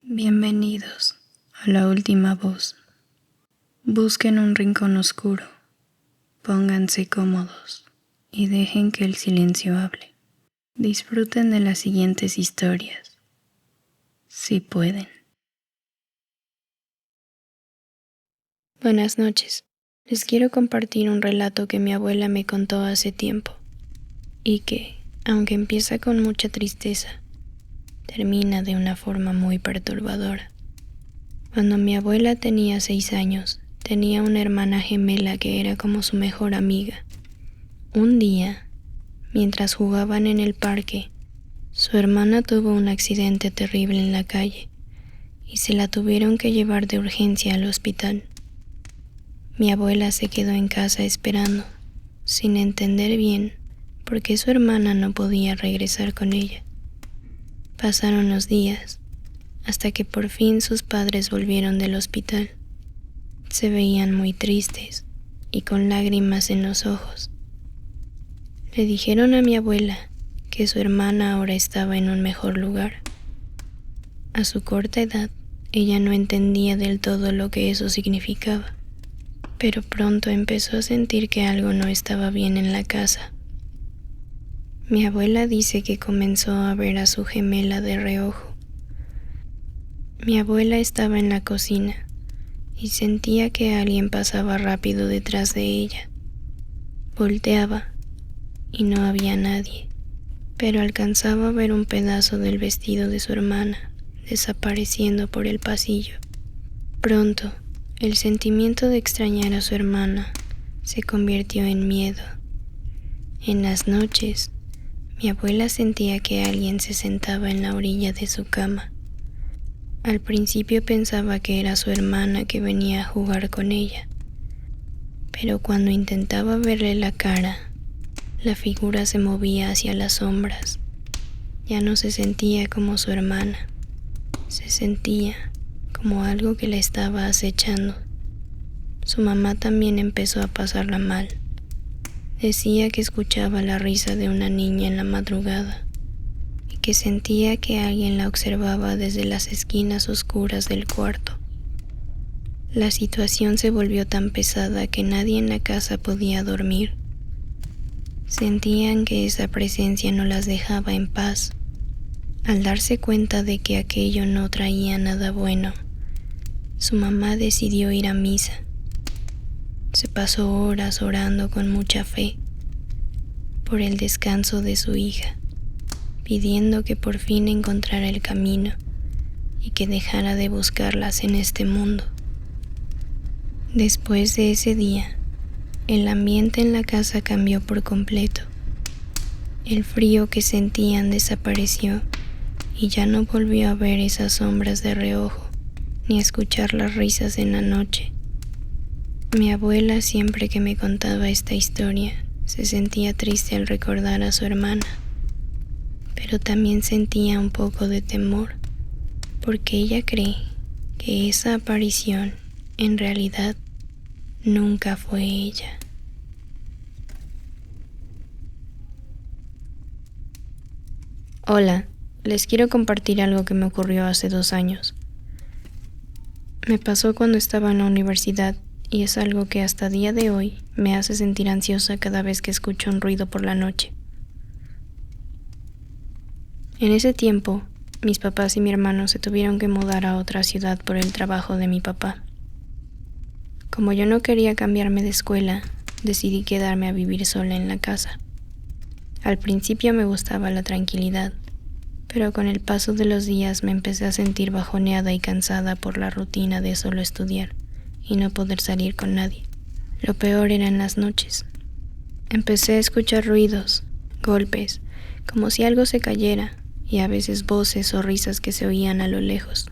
Bienvenidos a la última voz. Busquen un rincón oscuro, pónganse cómodos y dejen que el silencio hable. Disfruten de las siguientes historias, si pueden. Buenas noches. Les quiero compartir un relato que mi abuela me contó hace tiempo y que, aunque empieza con mucha tristeza, termina de una forma muy perturbadora. Cuando mi abuela tenía 6 años, tenía una hermana gemela que era como su mejor amiga. Un día, mientras jugaban en el parque, su hermana tuvo un accidente terrible en la calle y se la tuvieron que llevar de urgencia al hospital. Mi abuela se quedó en casa esperando, sin entender bien por qué su hermana no podía regresar con ella. Pasaron los días, hasta que por fin sus padres volvieron del hospital. Se veían muy tristes y con lágrimas en los ojos. Le dijeron a mi abuela que su hermana ahora estaba en un mejor lugar. A su corta edad, ella no entendía del todo lo que eso significaba, pero pronto empezó a sentir que algo no estaba bien en la casa. Mi abuela dice que comenzó a ver a su gemela de reojo. Mi abuela estaba en la cocina y sentía que alguien pasaba rápido detrás de ella. Volteaba y no había nadie, pero alcanzaba a ver un pedazo del vestido de su hermana desapareciendo por el pasillo. Pronto, el sentimiento de extrañar a su hermana se convirtió en miedo. En las noches, mi abuela sentía que alguien se sentaba en la orilla de su cama. Al principio pensaba que era su hermana que venía a jugar con ella, pero cuando intentaba verle la cara, la figura se movía hacia las sombras. Ya no se sentía como su hermana, se sentía como algo que la estaba acechando. Su mamá también empezó a pasarla mal. Decía que escuchaba la risa de una niña en la madrugada y que sentía que alguien la observaba desde las esquinas oscuras del cuarto. La situación se volvió tan pesada que nadie en la casa podía dormir. Sentían que esa presencia no las dejaba en paz. Al darse cuenta de que aquello no traía nada bueno, su mamá decidió ir a misa. Se pasó horas orando con mucha fe por el descanso de su hija, pidiendo que por fin encontrara el camino y que dejara de buscarlas en este mundo. Después de ese día, el ambiente en la casa cambió por completo. El frío que sentían desapareció y ya no volvió a ver esas sombras de reojo ni a escuchar las risas en la noche. Mi abuela, siempre que me contaba esta historia, se sentía triste al recordar a su hermana, pero también sentía un poco de temor, porque ella cree que esa aparición en realidad nunca fue ella. Hola, les quiero compartir algo que me ocurrió hace 2 años. Me pasó cuando estaba en la universidad y es algo que hasta día de hoy me hace sentir ansiosa cada vez que escucho un ruido por la noche. En ese tiempo, mis papás y mi hermano se tuvieron que mudar a otra ciudad por el trabajo de mi papá. Como yo no quería cambiarme de escuela, decidí quedarme a vivir sola en la casa. Al principio me gustaba la tranquilidad, pero con el paso de los días me empecé a sentir bajoneada y cansada por la rutina de solo estudiar y no poder salir con nadie. Lo peor era en las noches. Empecé a escuchar ruidos, golpes, como si algo se cayera, y a veces voces o risas que se oían a lo lejos.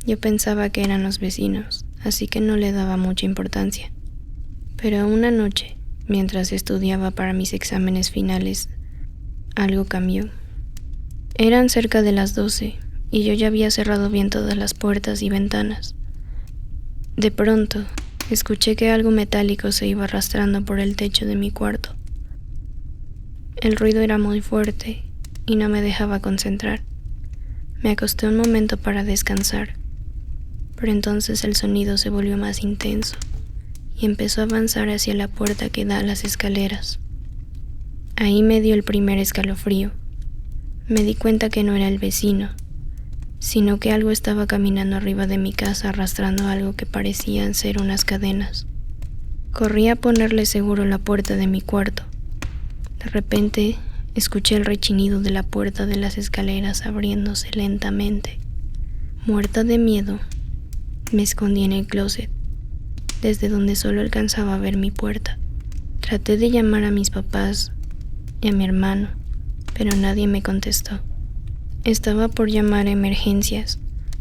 Yo pensaba que eran los vecinos, así que no le daba mucha importancia. Pero una noche, mientras estudiaba para mis exámenes finales, algo cambió. Eran cerca de las 12 y yo ya había cerrado bien todas las puertas y ventanas. De pronto, Escuché que algo metálico se iba arrastrando por el techo de mi cuarto. El ruido era muy fuerte y no me dejaba concentrar. Me acosté un momento para descansar, pero entonces el sonido se volvió más intenso y empezó a avanzar hacia la puerta que da a las escaleras. Ahí me dio el primer escalofrío. Me di cuenta que no era el vecino, sino que algo estaba caminando arriba de mi casa arrastrando algo que parecían ser unas cadenas. Corrí a ponerle seguro a la puerta de mi cuarto. De repente, escuché el rechinido de la puerta de las escaleras abriéndose lentamente. Muerta de miedo, me escondí en el closet, desde donde solo alcanzaba a ver mi puerta. Traté de llamar a mis papás y a mi hermano, pero nadie me contestó. Estaba por llamar a emergencias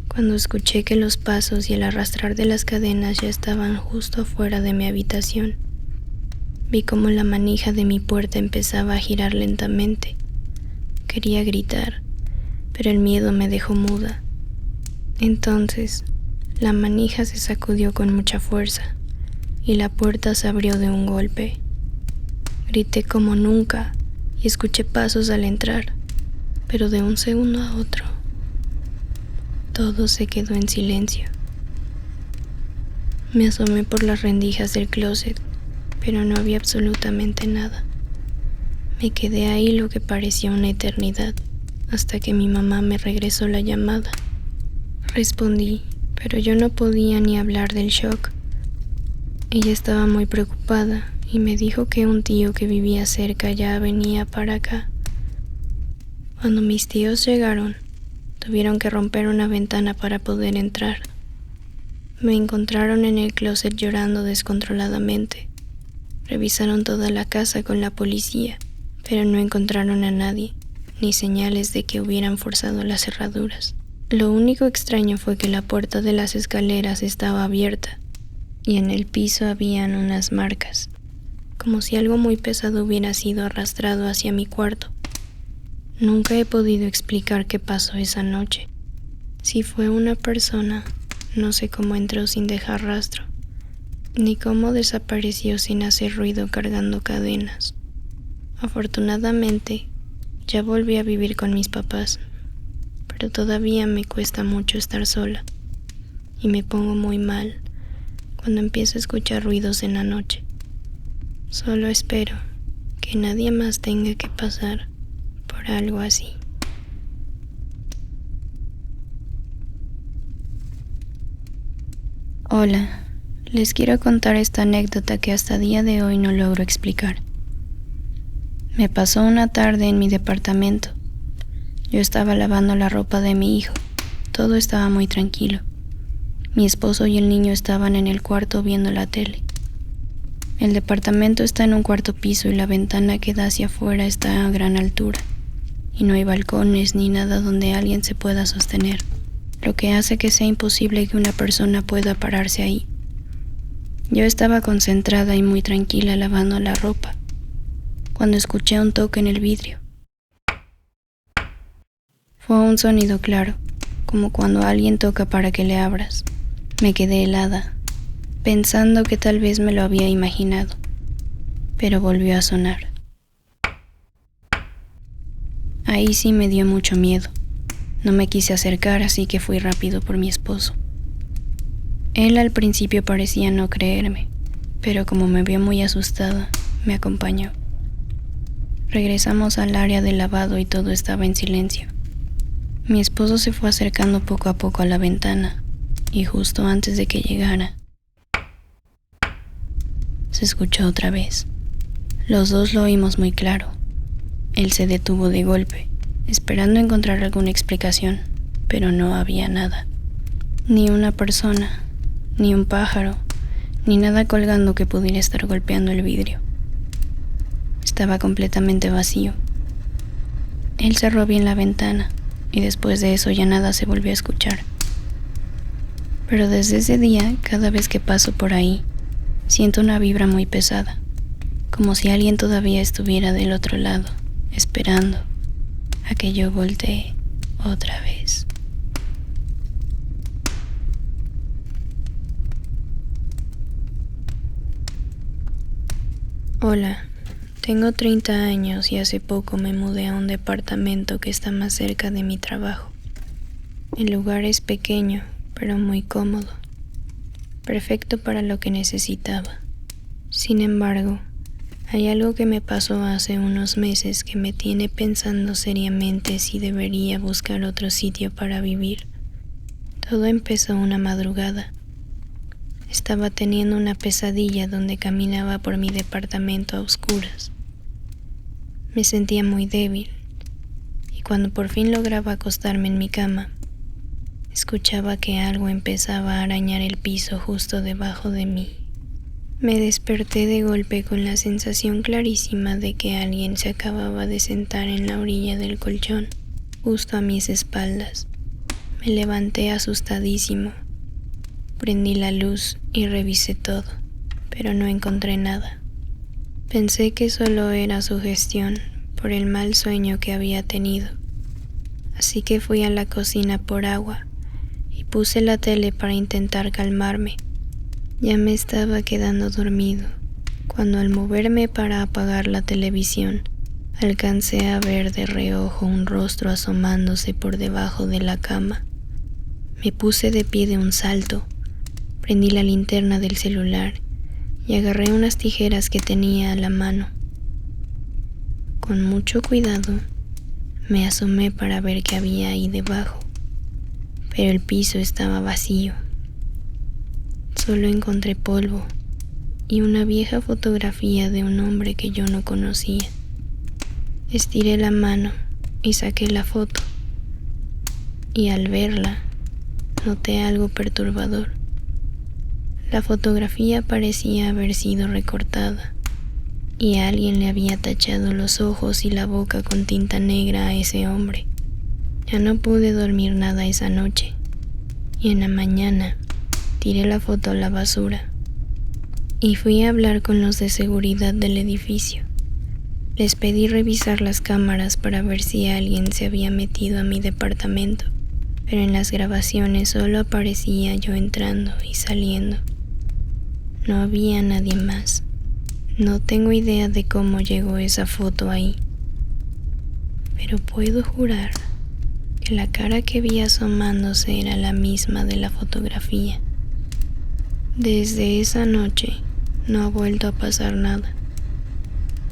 cuando escuché que los pasos y el arrastrar de las cadenas ya estaban justo afuera de mi habitación. Vi cómo la manija de mi puerta empezaba a girar lentamente. Quería gritar, pero el miedo me dejó muda. Entonces, la manija se sacudió con mucha fuerza y la puerta se abrió de un golpe. Grité como nunca y escuché pasos al entrar, pero de un segundo a otro, todo se quedó en silencio. Me asomé por las rendijas del closet, pero no había absolutamente nada. Me quedé ahí lo que parecía una eternidad, hasta que mi mamá me regresó la llamada. Respondí, pero yo no podía ni hablar del shock. Ella estaba muy preocupada y me dijo que un tío que vivía cerca ya venía para acá. Cuando mis tíos llegaron, tuvieron que romper una ventana para poder entrar. Me encontraron en el closet llorando descontroladamente. Revisaron toda la casa con la policía, pero no encontraron a nadie, ni señales de que hubieran forzado las cerraduras. Lo único extraño fue que la puerta de las escaleras estaba abierta, y en el piso habían unas marcas, como si algo muy pesado hubiera sido arrastrado hacia mi cuarto. Nunca he podido explicar qué pasó esa noche. Si fue una persona, no sé cómo entró sin dejar rastro, ni cómo desapareció sin hacer ruido cargando cadenas. Afortunadamente, ya volví a vivir con mis papás, pero todavía me cuesta mucho estar sola y me pongo muy mal cuando empiezo a escuchar ruidos en la noche. Solo espero que nadie más tenga que pasar por algo así. Hola. Les quiero contar esta anécdota que hasta día de hoy no logro explicar. Me pasó una tarde en mi departamento. Yo estaba lavando la ropa de mi hijo. Todo estaba muy tranquilo. Mi esposo y el niño estaban en el cuarto viendo la tele. El departamento está en un cuarto piso y la ventana que da hacia afuera está a gran altura. Y no hay balcones ni nada donde alguien se pueda sostener, lo que hace que sea imposible que una persona pueda pararse ahí. Yo estaba concentrada y muy tranquila lavando la ropa, cuando escuché un toque en el vidrio. Fue un sonido claro, como cuando alguien toca para que le abras. Me quedé helada, pensando que tal vez me lo había imaginado, pero volvió a sonar. Ahí sí me dio mucho miedo. No me quise acercar, así que fui rápido por mi esposo. Él al principio parecía no creerme, pero como me vio muy asustada, me acompañó. Regresamos al área de lavado y todo estaba en silencio. Mi esposo se fue acercando poco a poco a la ventana, y justo antes de que llegara, se escuchó otra vez. Los dos lo oímos muy claro. Él se detuvo de golpe, esperando encontrar alguna explicación, pero no había nada. Ni una persona, ni un pájaro, ni nada colgando que pudiera estar golpeando el vidrio. Estaba completamente vacío. Él cerró bien la ventana y después de eso ya nada se volvió a escuchar. Pero desde ese día, cada vez que paso por ahí, siento una vibra muy pesada, como si alguien todavía estuviera del otro lado, esperando a que yo voltee otra vez. Hola, tengo 30 años y hace poco me mudé a un departamento que está más cerca de mi trabajo. El lugar es pequeño, pero muy cómodo, perfecto para lo que necesitaba. Sin embargo, hay algo que me pasó hace unos meses que me tiene pensando seriamente si debería buscar otro sitio para vivir. Todo empezó una madrugada. Estaba teniendo una pesadilla donde caminaba por mi departamento a oscuras. Me sentía muy débil y cuando por fin lograba acostarme en mi cama, escuchaba que algo empezaba a arañar el piso justo debajo de mí. Me desperté de golpe con la sensación clarísima de que alguien se acababa de sentar en la orilla del colchón, justo a mis espaldas. Me levanté asustadísimo. Prendí la luz y revisé todo, pero no encontré nada. Pensé que solo era sugestión por el mal sueño que había tenido. Así que fui a la cocina por agua y puse la tele para intentar calmarme. Ya me estaba quedando dormido, cuando al moverme para apagar la televisión, alcancé a ver de reojo un rostro asomándose por debajo de la cama. Me puse de pie de un salto, prendí la linterna del celular y agarré unas tijeras que tenía a la mano. Con mucho cuidado, me asomé para ver qué había ahí debajo, pero el piso estaba vacío. Solo encontré polvo y una vieja fotografía de un hombre que yo no conocía. Estiré la mano y saqué la foto, y al verla, noté algo perturbador. La fotografía parecía haber sido recortada, y alguien le había tachado los ojos y la boca con tinta negra a ese hombre. Ya no pude dormir nada esa noche, y en la mañana tiré la foto a la basura y fui a hablar con los de seguridad del edificio. Les pedí revisar las cámaras para ver si alguien se había metido a mi departamento, pero en las grabaciones solo aparecía yo entrando y saliendo. No había nadie más. No tengo idea de cómo llegó esa foto ahí, pero puedo jurar que la cara que vi asomándose era la misma de la fotografía. Desde esa noche no ha vuelto a pasar nada,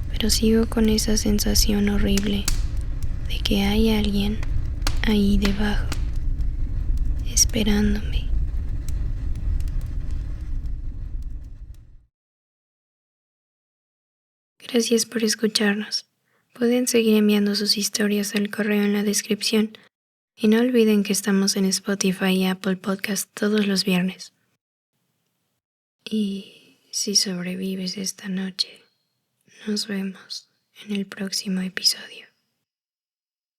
pero sigo con esa sensación horrible de que hay alguien ahí debajo, esperándome. Gracias por escucharnos. Pueden seguir enviando sus historias al correo en la descripción y no olviden que estamos en Spotify y Apple Podcast todos los viernes. Y si sobrevives esta noche, nos vemos en el próximo episodio.